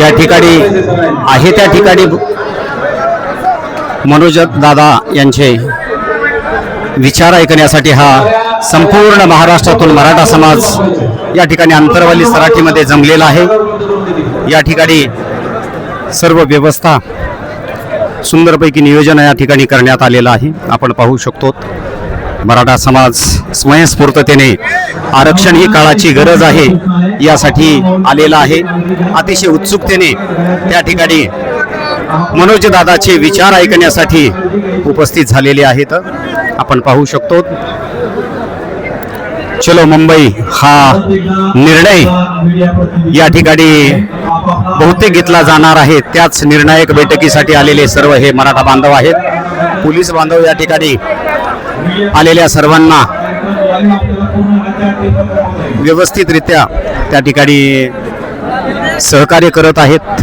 या ठिकाणी आहे त्या ठिकाणी मनोज दादा यांचे विचार ऐकण्यासाठी हा संपूर्ण महाराष्ट्रातून मराठा समाज या ठिकाणी अंतरवाली सराठीमध्ये जमलेला आहे। या ठिकाणी सर्व व्यवस्था सुंदरपैकी नियोजन या ठिकाणी करण्यात आलेलं आहे। आपण पाहू शकतो मराठा समाज स्वयंस्फूर्ततेने आरक्षण ही काळाची गरज आहे यासाठी आलेला आहे। अतिशय उत्सुकतेने त्या ठिकाणी मनोज दादाचे विचार ऐकण्यासाठी उपस्थित झालेले आहेत। आपण पाहू शकतो चलो मुंबई हा निर्णय या ठिकाणी बहुतेक घेतला जाणार आहे। त्याच निर्णायक बैठकीसाठी आलेले सर्व हे मराठा बांधव आहेत। पोलीस बांधव या ठिकाणी आलेल्या सर्वांना व्यवस्थितरित्या त्या ठिकाणी सहकार्य करत आहेत।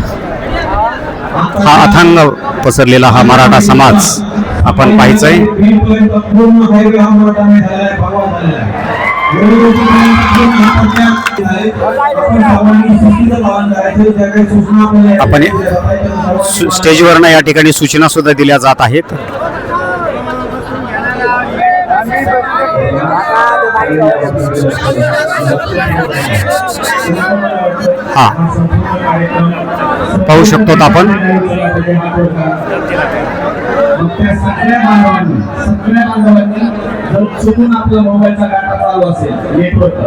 हा अथांग पसरलेला हा मराठा समाज आपण पाहायचंय। आपण स्टेजवरनं या ठिकाणी सूचना सुद्धा दिल्या जात आहेत। हा पाहू शकतो आपण सगळ्या बांधवांनी चुकून आपला मोबाईलचा डाटा चालू असेल नेटवर्क